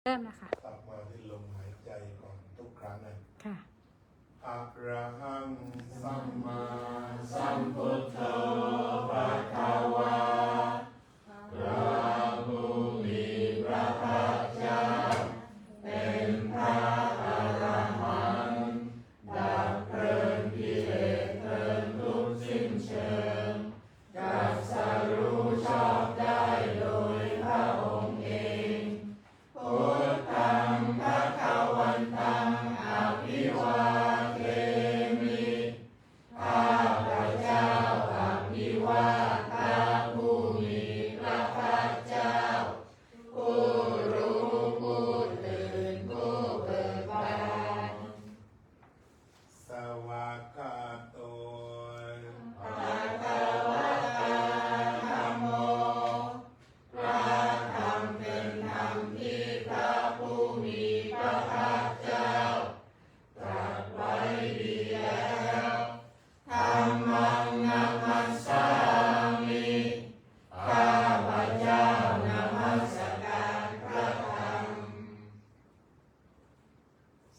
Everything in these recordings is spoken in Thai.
เริ่มนะคะกลับมาที่ลมหายใจก่อนทุกครั้งนะค่ะอะระหังสัมมาสัมพุทโธภะคะวาพระผู้มีพระภาคเจ้าเป็นพระอรหันต์ดับเพลิงกิเลสเพลิงทุกข์สิ้นเชิงตรัสรู้ชอบได้โดยพระองค์เองพุทธังภคะวันตังอภิวาเทมิข้าพระเจ้าอภิวาทพระผู้มีพระภาคเจ้าผู้รู้ผู้ตื่นผู้เบิกบานสวากขาโตภะคะวะโตธัมโมพระธรรมเป็นธรรมที่พระผู้มีพระภาคเจ้าตรัสไว้ดีแล้วธัมมังนัมมัสสามิข้าพระเจ้านมัสการพระธรรม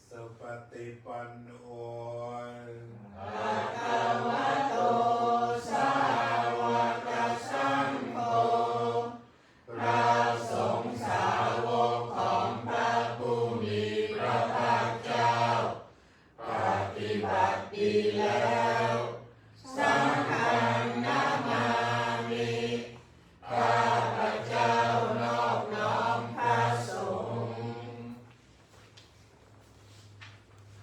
สุปฏิปันโนภะคะวะโตสาวกสังโฆพระสงฆ์สาวกของพระผู้มีพระภาคเจ้าปฏิบัติดีแล้วสังฆังนามามิข้าพระเจ้านอบน้อมพระสงฆ์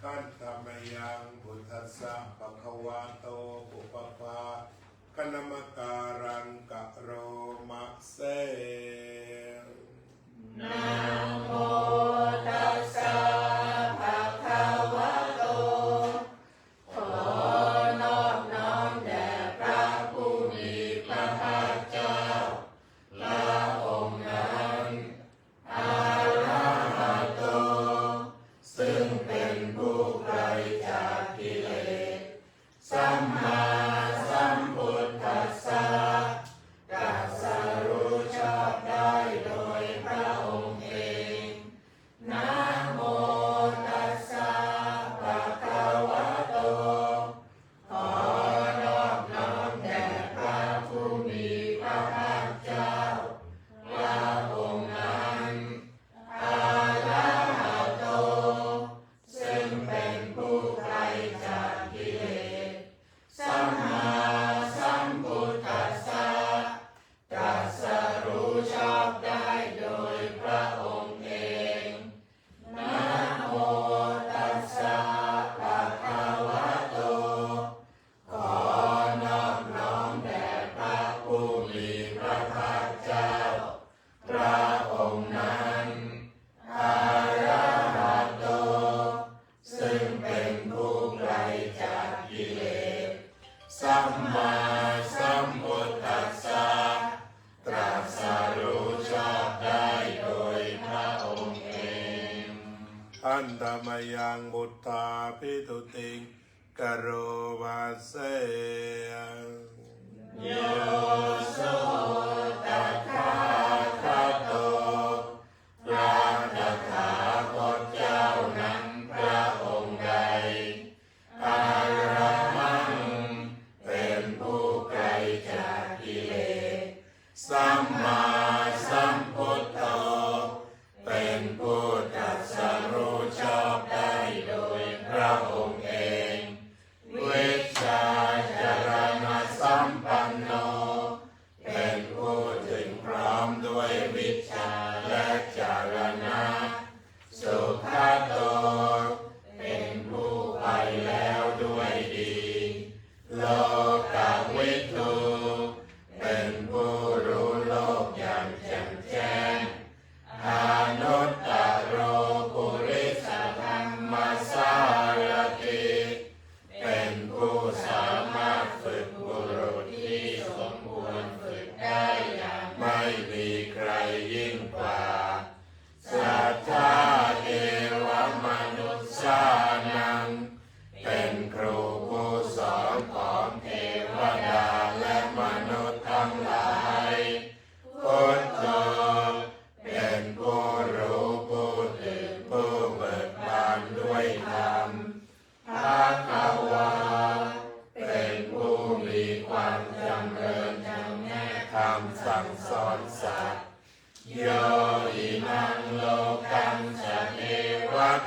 ขันธมยังพุทธัสสะภะคะวะโตปุปปะกนมการังกะโรมะเสนะโมตัสสะภะคะวะโตขอนอบน้อมแด่พระผู้มีพระภาคเจ้าพระองค์นั้นอะระหะโตซึ่งเป็นผู้ไกลจากกิเลสสัมมาสัมพุทธัสสะตรัสรู้ชอบได้โดยพระองค์เองนะโมตัสสะภะคะวะโตขอนอบน้อมแด่พระผู้มีพระภาคเจ้าพระองค์นั้นอะระหะโตซึ่งเป็นผู้ไกลจากกิเลสสัมมาสัมพุทธัสสะตรัสรู้ชอบได้โดยพระองค์เองนะโมตัสสะภะคะวะโตขอนอบน้อมแด่พระผู้มีพระภาคเจ้าพระองค์นั้นอะระหะโตซึ่งเป็นผู้ไกลจากกิเลสสัมมาสัมพุทธัสสะตรัสรู้ชอบได้โดยพระองค์เองอันธรรมยังบุตตาภิตุติงกโรวาเสโยโสตัคาคาโตพระตถาคตเจ้านั้นพระองค์ใดอะระหังเป็นผู้ไกลจากกิเลสสัมมาสัมพุทโธเป็นผู้ตรัสรู้ชอบได้โดยพระองค์เองวิชชาจารณสัมปันโนเป็นผู้ถึงพร้อมด้วยวิชชาและจารณะสุขโตเป็นผู้ไปแล้วด้วยดีโลกวิทูเป็นผู้รู้โลกอย่างแจ่มแจ้งอนุตตโร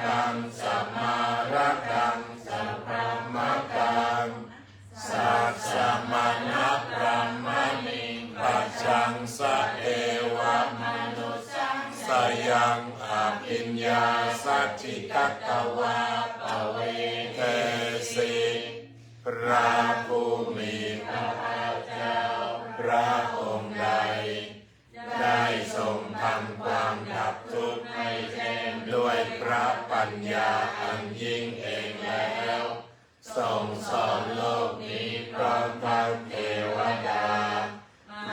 กังสัมมาระกังสัพพมะกังสัสสะมานะพระมณิปัจจังสะเอวะมนุสังสยังอภิญญาสัจจิตตวะปเวเทสิพระผู้มีพระภาคเจ้าพระองค์ใดได้ทรงทำความดับทุกข์ให้แจ้งด้วยพระปัญญาอันยิ่งเองแล้วทรงสอนโลกนี้พร้อมทั้งเทวดา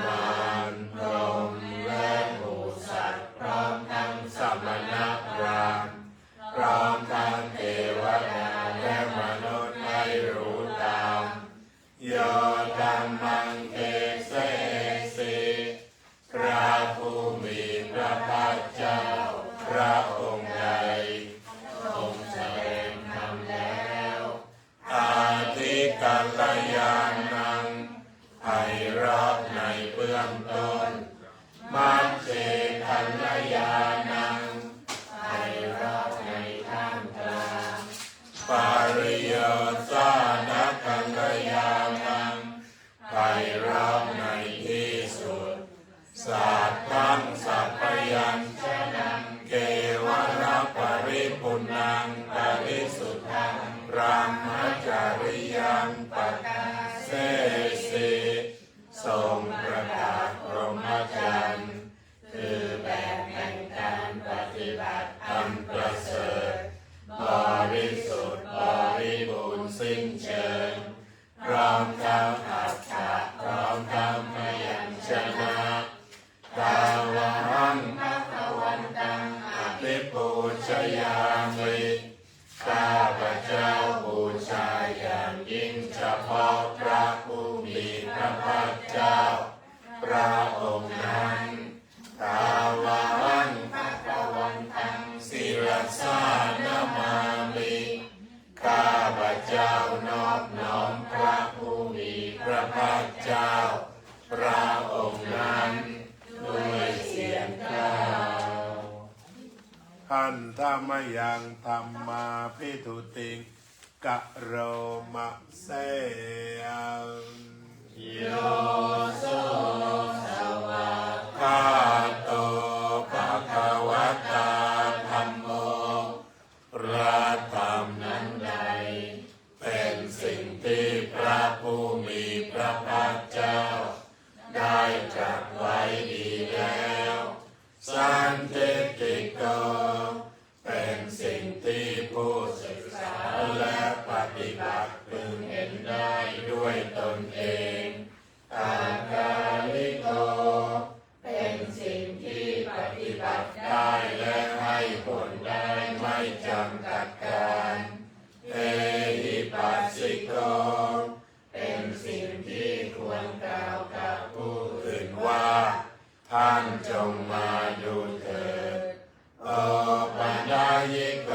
มารพรหมและหมู่สัตว์พร้อมทั้งสมณพราหมณ์พร้อมทั้งเทวดาและมนุษย์ให้รู้ตามโยธัมมังเทเสสิพระผู้มีพระภาคเจ้าพระองค์ใดทรงแสดงธรรมแล้วอาทิกัลยาณังไพเราะในเบื้องต้นมัจเจกัลยาณังไพเราะในท่ามกลางปาริโยสานะกัลยาณังไพเราะในที่สุดสัพพังสัพพยัญชนะเกวระปริปุณังปริสุทธังพระมจาริยังปะเสสิทรงประกาศพรหมจรรย์คือแบบแห่งการปฏิบัติอันประเสริฐบริสุทธิ์บริบูรณ์สิ้นเชิงพร้อมทั้งอัตถะพร้อมทั้งพยัญชนะตาวังภะวันตังอภิปูชยามิข้าพเจ้าบูชาอย่างยิ่งเฉพาะพระผู้มีพระภาคเจ้าพระองค์นั้นตาวังภะวันตังศิรสานามามิข้าพเจ้านอบน้อมพระผู้มีพระภาคเจ้าพระองค์นั้นด้วยเสียงกล่าวหันธรรมยังธรรมาภิทุติงกะโรมะเสยังโยโสสวะคาโตภะคะวะตาธัมโมพระธรรมนั้นใดเป็นสิ่งที่พระผู้มีพระภาคเจ้าได้ตรัสไว้ดีแล้วสันทิฏฐิโกเป็นสิ่งที่ผู้ศึกษาและปฏิบัติพึงเห็นได้ด้วยตนเองอากาลิโกเป็นสิ่งที่ปฏิบัติได้และให้ผลได้ไม่จำกัดการเอหิปัสสิโกเป็นสิ่งที่ควรกล่าวกับผู้อื่นว่าท่านจงมาดูเถิดโอปัญญายิโก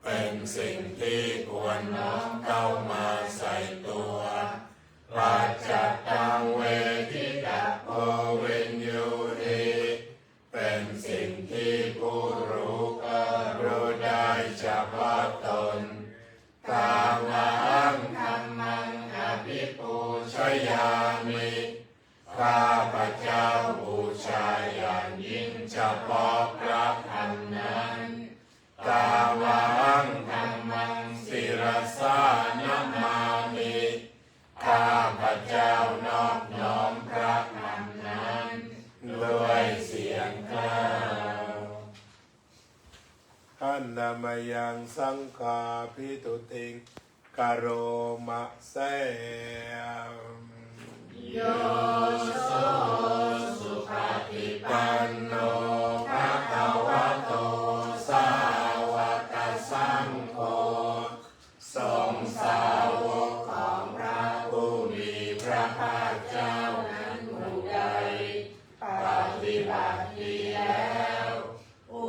เป็นสิ่งที่ควรน้อมเข้ามาใส่ตัวปัจจัตตังเวทิตาโอเวนยูหิเป็นสิ่งที่ผู้รู้ก็รู้ได้เฉพาะตนตาวังธัมมังอภิปูชยามิข้าพเจ้าบูชาอย่างยิ่งเฉพาะพระธรรมนั้นตาวังธัมมังศิรสานามามิข้าพเจ้านอบน้อมพระธรรมนั้นด้วยเสียงกล่าวขันธมยังสังฆาภิทุติงกโรมะเสยังโยโสสุปฏิปันโนภะคะวะโตสาวกสังโฆสงฆ์สาวกของพระผู้มีพระภาคเจ้านั้นผู้ใดปฏิบัติดีแล้วอุ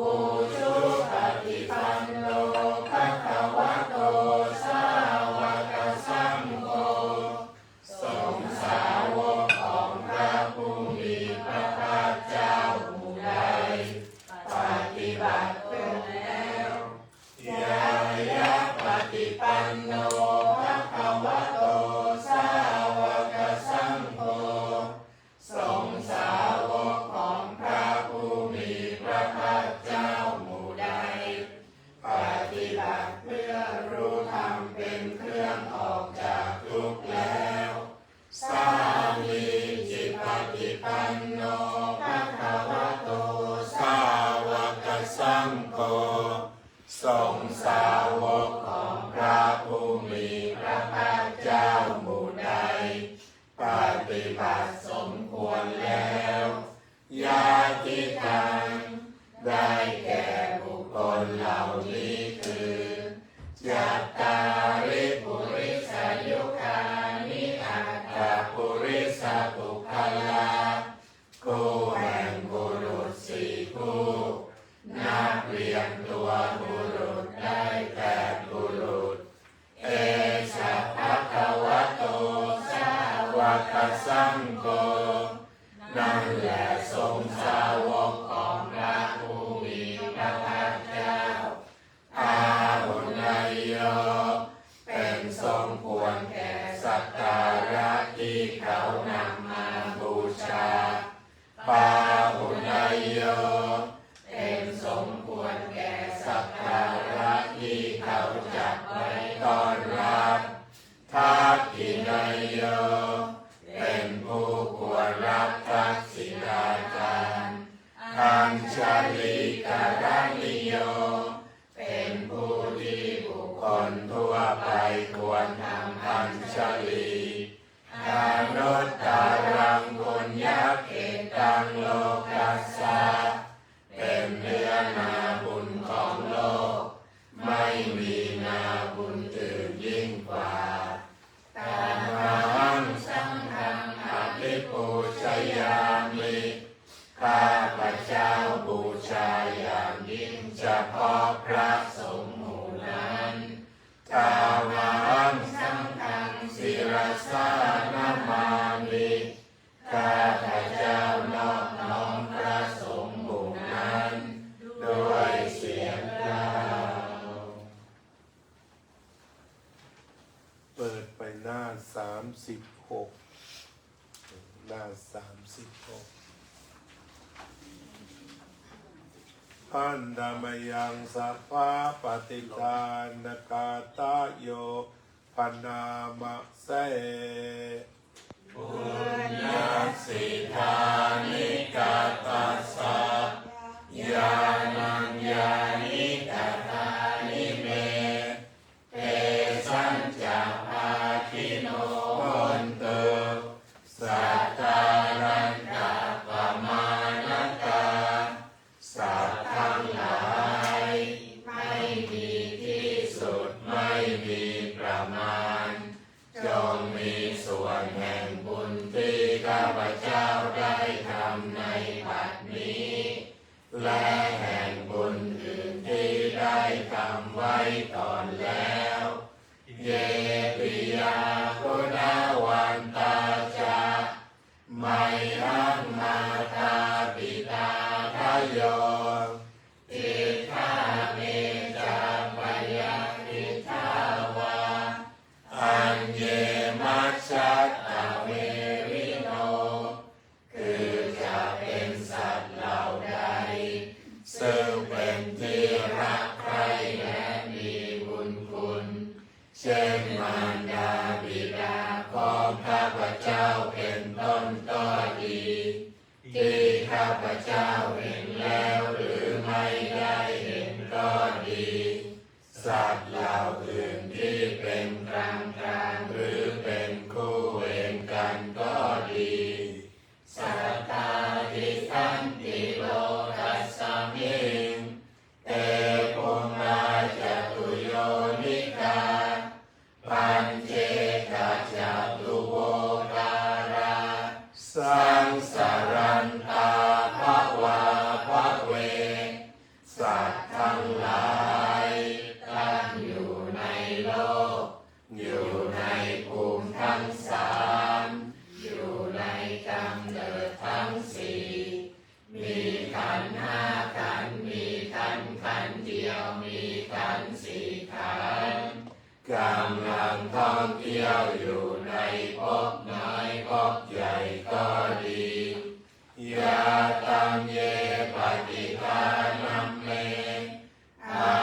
ชุปฏิปันโนภะคะวะโตสาวกสังโฆสงฆ์สาวกของพระผู้มีพระภาคเจ้าผู้ใดปฏิบัติตนแล้ว สังโฆทรงสาวกของพระผู้มีพระภาคเจ้าหมู่ใดปฏิบัติสมควรแล้วญาติทังได้แก่บุคคลเหล่านี้คือจัตตาริปุริสยุคานิอัตถปุริสปุคลาคู่แห่งบุรุษสี่คู่นับเรียงตัวบุรุษได้8บุรุษเอสะภะคะวะโตสาวกสังโฆนั่นแหละทรงสาวกของพระผู้มีพระภาคเจ้าอาหุนายโยเป็นทรงควรแก่สักการะที่เขานำมาบูชาปาหุนายโยเป็นสมควรแก่สักการะที่เขาจัดไว้ต้อนรับทักขินายโยเป็นผู้ควรรับทักษิณาจารอัญชลีการนิโยเป็นผู้ที่บุคคลทั่วไปควรทำอัญชลีอนุตตรังปุญญเกตังโลกัสสะเป็นเนื้อนาบุญของโลกไม่มีนาบุญอื่นยิ่งกว่าตามังสังฆังอภิปูชยามิข้าพเจ้าบูชาอย่างยิ่งเฉพาะพระสงฆ์หมู่นั้นตามังสังฆังศิรสานามามิข้าพเจ้านอบน้อมพระสงฆ์หมู่นั้นด้วยเสียงกล่าวเปิดไปหน้า36หน้า36อันดามยังสัพพะปฏิทานกาตาโยปนามะเสปุญญสิทานิกาตัสสะญาณัญญานิกาตานิเมเตสัญจภาคิโนโหนตุสัตตารันตาปมาณกาสัตว์ทั้งหลายไม่มีที่สุดไม่มีประมาณจงมีส่วนแห่งบุญที่ข้าพเจ้าได้ทำในบัดนี้และแห่งบุญอื่นที่ได้ทำไว้ก่อนแล้วเยปิยาคุณาวันตาจาไมหังมาตาปิตาทะโยอิทาเมจาปยาอิทาวาอัญเยมัชฌัตตเวริโนคือจะเป็นสัตว์เหล่าใดซึ่งเป็นที่รักใคร่และมีบุญคุณเช่นมารดาบิดาของข้าพเจ้าเป็นต้นก็ดีที่ข้าพเจ้าเห็นแล้วหรือไม่ได้เห็นก็ดีสัตว์เหล่าอื่นที่เป็นกลางหรือเป็นคู่เวรกันก็ดีสัตตาทิสันติโลกัสสมิงเตปุมาจตุโยนิกาปัญเจกจตุโวการาสังสารันตาภวาภเวสัตว์ทั้งหลายตั้งอยู่ในโลกอยู่ในภูมิทั้งสามอยู่ในกำเนิดทั้งสี่มีขันธ์ห้าขันธ์มีขันธ์เดียวมีขันธ์สี่ขันธ์กำลังท่องเที่ยวอยู่ในภพน้อยภพใหญ่ก็ดียาตังเยปฏิทานัมเมอา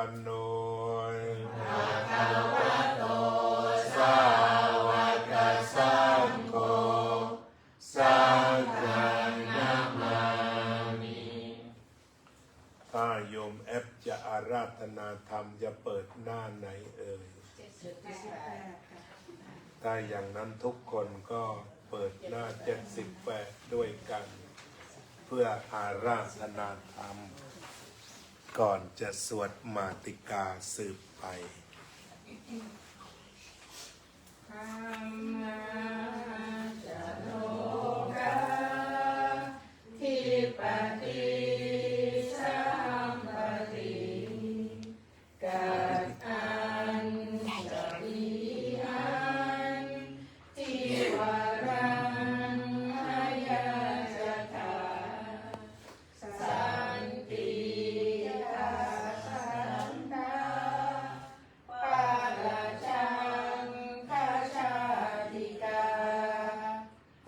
วันโน ภะคะวะโต สาวกสังโฆสังฆนามามิ ถ้าโยมแอปจะอาราธนาธรรมจะเปิดหน้าไหนเอ่ย ถ้าอย่างนั้นทุกคนก็เปิดหน้า78ด้วยกัน เพื่ออาราธนาธรรม ก่อนจะสวดมาติกาสืบไป ธัมมาจะโลกาทิปติสัมปติกัดอันสวิอันทิวารังหายาจตาสันติอาสันตาปาราชังคาชาติกาเท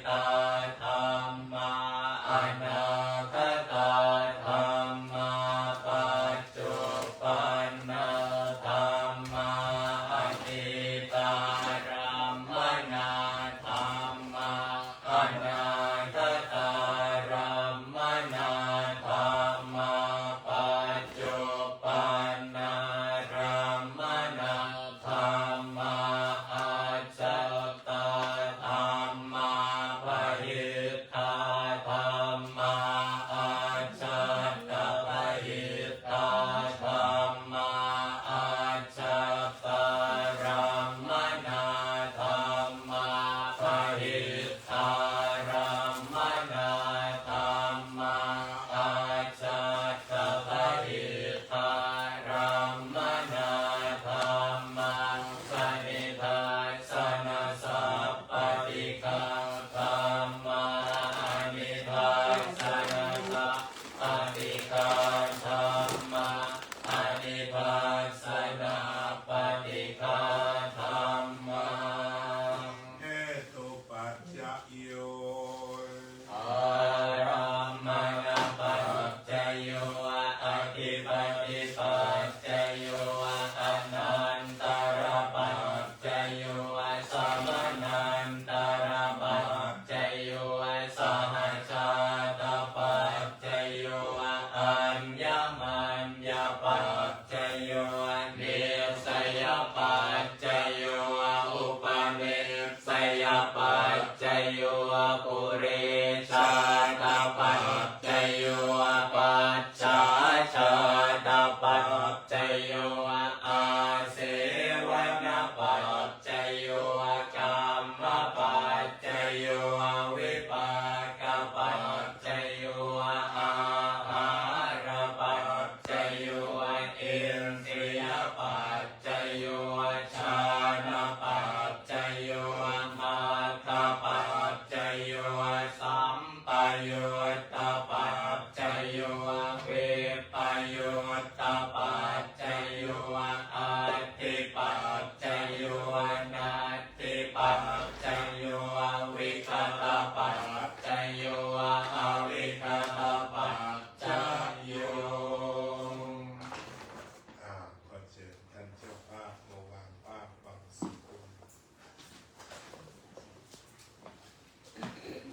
ตาธัมมาอนาคตาธัมมาปัจจุบันนาธัมมาอดีตารัมมนาธัมมาอนาคตารัมมนาธัมมาปัจจุบันนารัมมนาธัมมาอาจตาธัมมาปหิทธาธัมมาอาจตปหิทธาธัมมาอาจตารัมมนาธัมมาปหิทธารัมมนาธัมมาอาจตปหิทธารัมมนาธัมมาสนิทาสนะสัพปติกาธัมมาอนิทาสนะสัพปติกาธัมมาอนิทาสนะปฏิกาธัมมา เหตุปัจจโย อารัมมณปัจจโยอธิปติปัจจโยอนันตรปัจจโยสัมมนันตรปัจจโยสหชาตปัจจโยอัญญมัญญปัจจโยเนสยปัจจโยอุปเนสยปัจจโยปุเรชาตปัจจโยปัจจาชาตปัจจโยอาเสวนปัจจโยกรรมปัจจโยวิปากปัจจโยอาหารปัจจโยอินทรียปัจจโยฌานปัจจโยมาคปัจจโยสัมปยุตตปัจจโยวิปยุตตปัจจโยอัตถิปัจจโยนัตถิปัจจโยวิคตปัจจโยอวิคตปัจจโย ขอเชิญท่านเจ้าภาพมาวางภาพบังสุกุล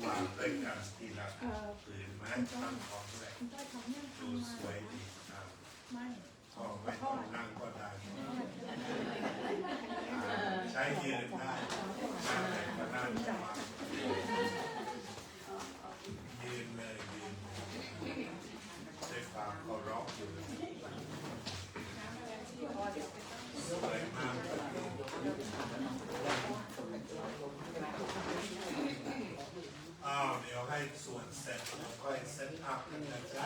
วางด้วยกันทีละผืนไหมตั้งของด้วย คุณต้อยทำเนี่ย ดู ทำ ส มา วยดีอ่า ไม่ ก็ไม่ต้องนั่งก็ได้ใช้ยืนได้นั่งไหนก็นั่งสบายยืนเลยยืนด้วยความเคารพอยู่สวยมากเดี๋ยวให้ส่วนเสร็จแล้วค่อยเซตอัพกันนะจ๊ะ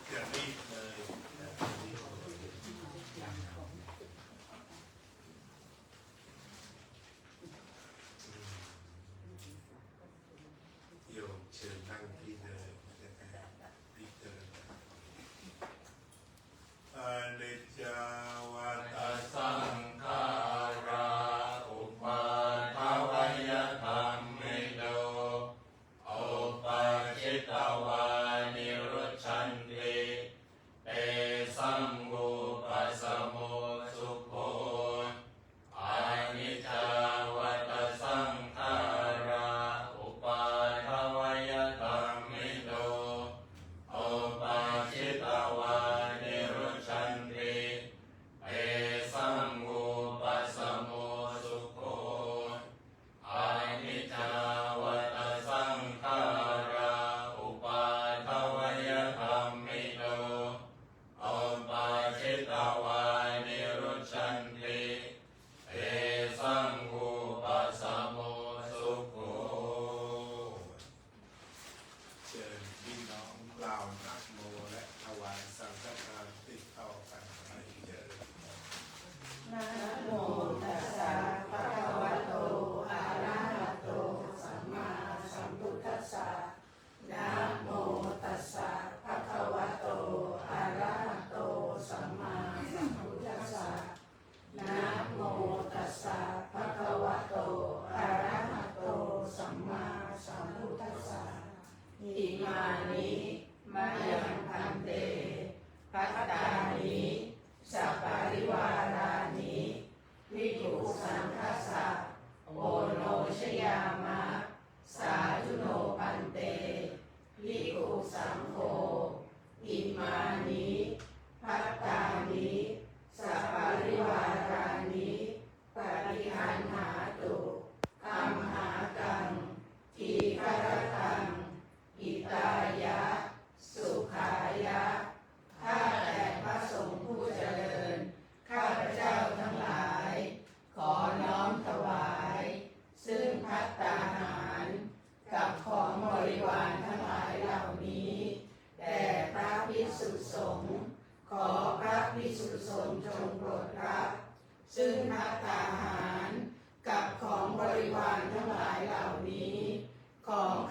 อย่ารีบเลยอย่ารีบเลยโยมเชิญนั่งที่เดิมจะได้รีบเดินอนิจจาวัต สังขาราอุปาทวยธรรมมิโนอุปาชิตวานิรุชันติ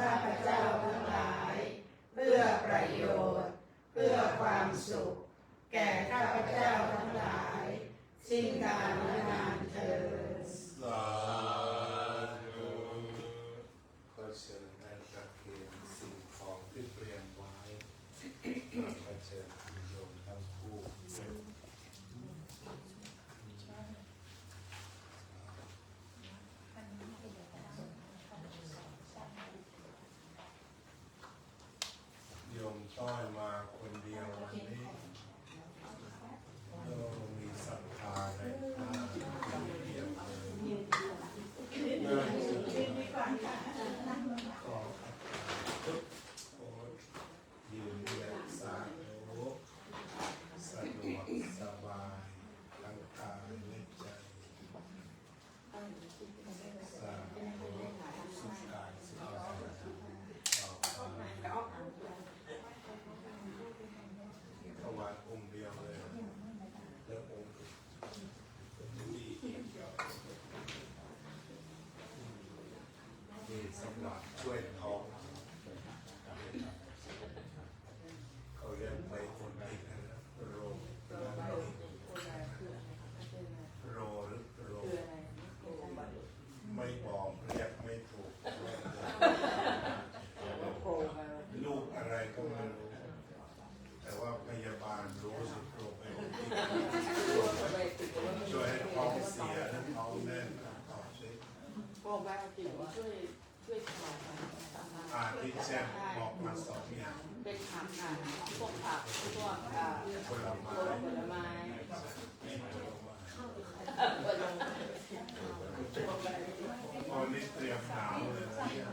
ข้าพเจ้าทั้งหลายเพื่อประโยชน์เพื่อความสุขแก่ข้าพเจ้าทั้งหลายสิ้นกาลนานเถิด สาธุขอเชิญแม่ตะเคียนสิ่งของที่เตรียมไว้ขอเชิญโยมทั้งคู่โยมต้อยมาคนเดียววันนี้ก็มีศรัทธาในพระเดียวเลยขอโอ้ยืนเรียนสาธุสะดวกสบายทั้งกายและใจสาธุสุขกายสุขใจต่อไปถวายองค์เดียวเลยแล้วองค์ดีนี่สำหรับช่วยท้องเขาเรียกไปคนติดนะโรคโรหรือโรไม่บอกเรียกไม่ถูกลูกอะไรก็ไม่รู้แต่ว่าพยาบาลรู้สึกโรคไปช่วยให้ท้องเสียและท้องแน่นต่อสิ บอกว่าจิตช่วยถวาย ที่แจ้งบอกมาสองอย่าง เป็นผักพวกผักพวกผลไม้ ผลไม้ ไม่ผลไม้ ผลไม้ ตอนนี้เตรียมหนาวเลยนะเนี่ย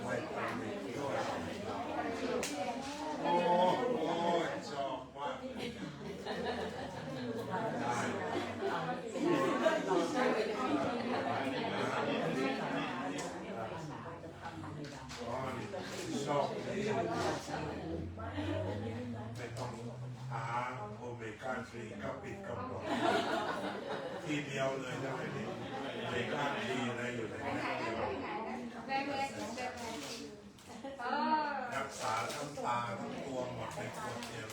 ไม่ทำอีกด้วยโอ้ชอบมากชอบไม่ต้องหาโอเมก้า3ก็ปิดกำหนดทีเดียวเลยนะไม่ได้โอเมก้า3อะไรอยู่ในนั้นรักษาทั้งตาทั้งตัวหมดในขวดเดียว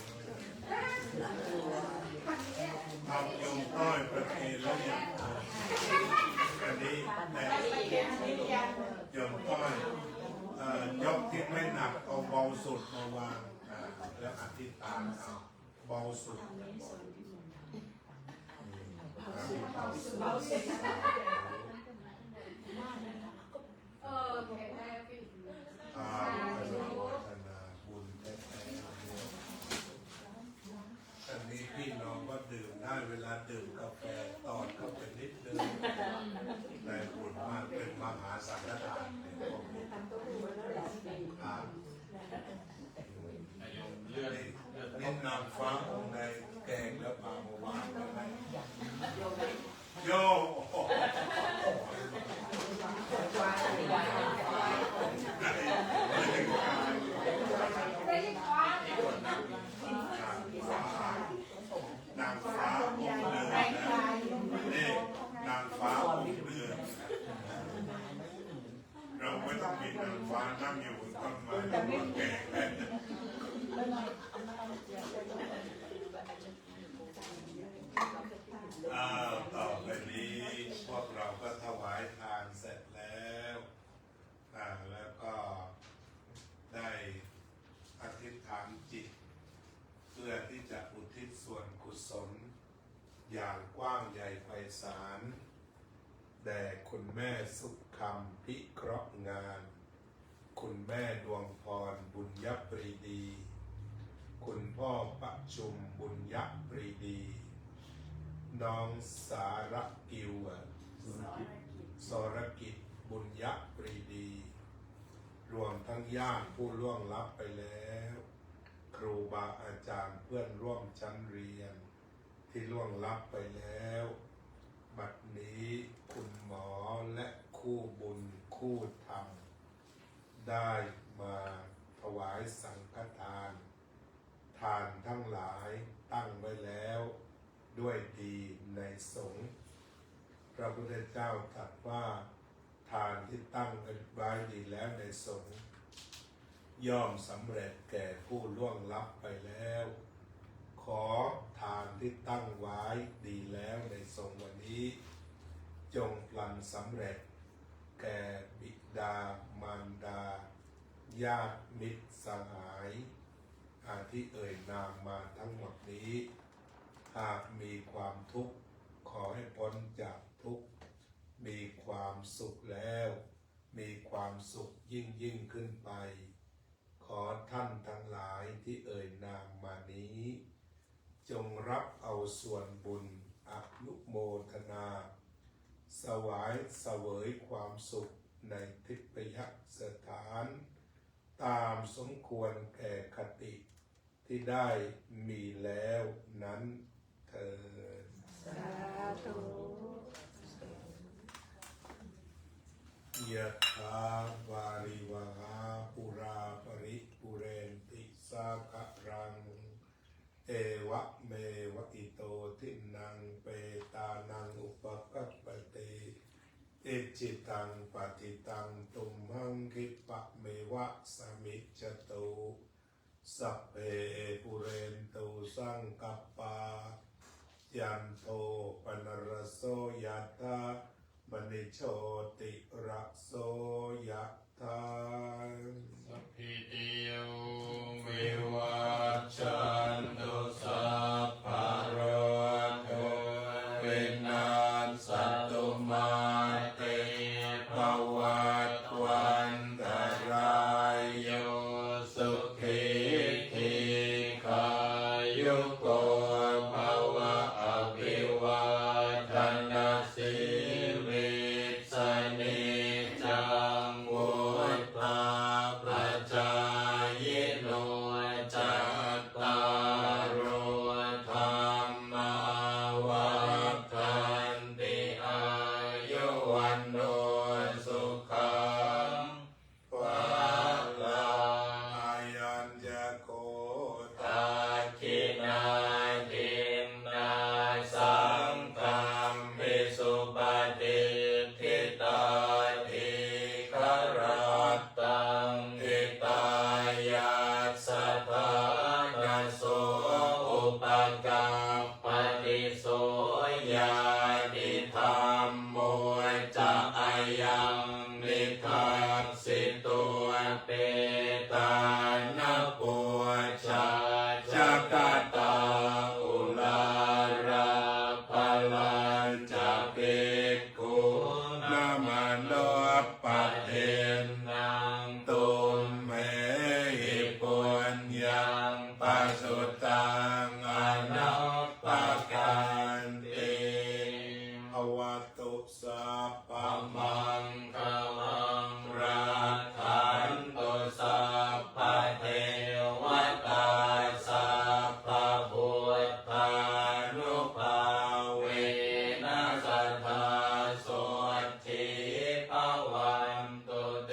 ทำโยมต้อยประเคนแล้วยังอันนี้แต่โยมต้อยยกที่ไม่หนักเอาเบาสุดมาวางแล้วอธิษฐานเอาเบาสุดบุญแท้ๆอันนี้พี่น้องก็ดื่มได้เวลาดื่มกาแฟตอนเข้าไปนิดนึงแต่บุญมากเป็นมหาสังฆทานเป็นของบุญนี่นางฟ้าองค์ในแกงแล้วปลามาวางแล้วไหมโยนางฟ้าองค์เดือนนี่นางฟ้าองค์เดือนเราไม่ต้องมีนางฟ้านั่งอยู่บนต้นไม้แล้วก็แก่ต่อไปนี้พวกเราก็ถวายทานเสร็จแล้วแล้วก็ได้อธิษฐานจิตเพื่อที่จะอุทิศส่วนกุศลอย่างกว้างใหญ่ไพศาลแด่คุณแม่สุขคำพิเคราะห์งานคุณแม่ดวงพรบุญยปรีดีคุณพ่อประชุมบุญยปรีดีน้องสารกิวสรกิจบุญยปรีดีรวมทั้งญาติผู้ล่วงลับไปแล้วครูบาอาจารย์เพื่อนร่วมชั้นเรียนที่ล่วงลับไปแล้วบัดนี้คุณหมอและคู่บุญคู่ธรรมได้มาถวายสังฆทานทานทั้งหลายตั้งไว้แล้วด้วยดีในสงฆ์ พระพุทธเจ้าตรัสว่าทานที่ตั้งไว้ดีแล้วในสงฆ์ย่อมสำเร็จแก่ผู้ล่วงลับไปแล้ว ขอทานที่ตั้งไว้ดีแล้วในสงฆ์วันนี้จงพลันสำเร็จแก่บิดามารดาญาติมิตรสหายที่เอ่ยนามมาทั้งหมดนี้หากมีความทุกข์ขอให้พ้นจากทุกข์มีความสุขแล้วมีความสุขยิ่งขึ้นไปขอท่านทั้งหลายที่เอ่ยนามมานี้จงรับเอาส่วนบุญอนุโมทนาเสวยความสุขในทิพยสถานตามสมควรแก่คติที่ได้มีแล้วนั้นเถิดสาธุ ยะถาวาริวหาปุราปริปุเรนติสาครังเอวะเมวะอิโตทินังเปตานังอุปกัปปติอิจิตังปฏิตังตุมหังคิปะเมวะสมิจจตุสัพเพปุเรนตุสังกัปปายันโทปนรสโสยถามณิโชติระโสยถาสัพพิติโยวิวัชชันตุสัพพะโรโควินาศตุมาเตภวัตวันตรายโยสุขีทีขายุโกภวะอภิวาทนาสิริสนิจังวุฒาปัจจายโนจัตตารโอธรรมาวัฏันติอายุวันโนสุขังภะลัง อายัญญโก ตาคินาทินนาสังฆัมภิสุปฏิทิตาทิครัตตังทิตายาสัทธานาโสอุปกัปปติโสยาติธรรมโมจะอายังนิทัสสิตัวเปตานะปุชาจักตาอุลาราภลันจะภิกขุนามโนปะเทนังตุมเหหิปุญญังปัสสุตังอนัปปกันติภวตุสัพพ ปัมมังคลังรักขันตุสัพพะเทวตาสัพพะพุทธานุภาเวนัสสทธาโสทิภวันตุเต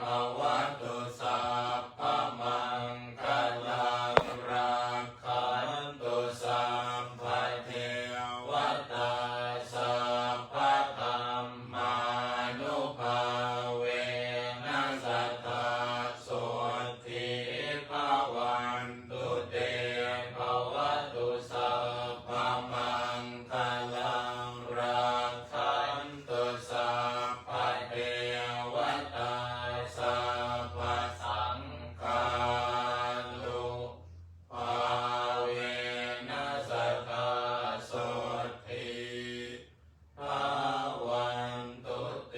ภวัตุสัพพะมังคลังรักขันตุสัพพะเทวตาสัพพะธัมมานุภาเวนัสสทธาโสทิภวันตุเตภวัตุสัพพะมังคลังรักขันตุสัพพะเทวตาสัพพะสังฆานุภาเวนัสสทธาโสทิภวันตุเต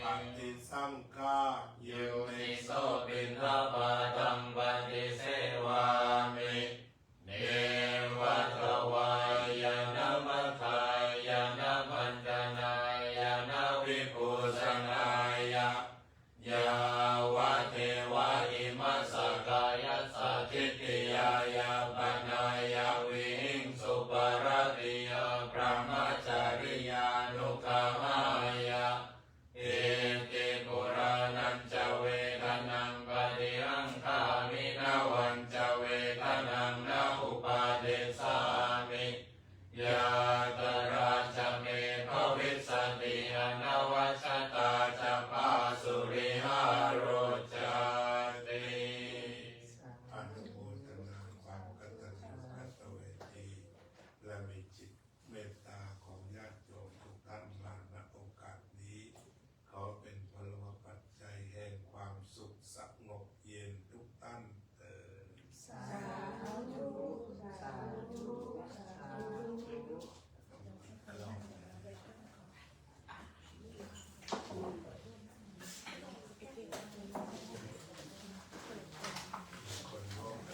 ปฏิสังฆาโย โย นิ นิโสปินทปาตังปฏิเสวามิเนวะทวายานะมัทธายานะพันธนายานะวิภูสนายะยาวะเทวะอิมัสสกายสสะทิฏฐิยายาปนายาวิหิงสุปรติยาพระมจาริยานุกามายา เอติปุรานันจะเวทนังปฏิหังคามินาวันจะเวทนังนาอุปาเดสามิยาตราจะเมภวิ ปิ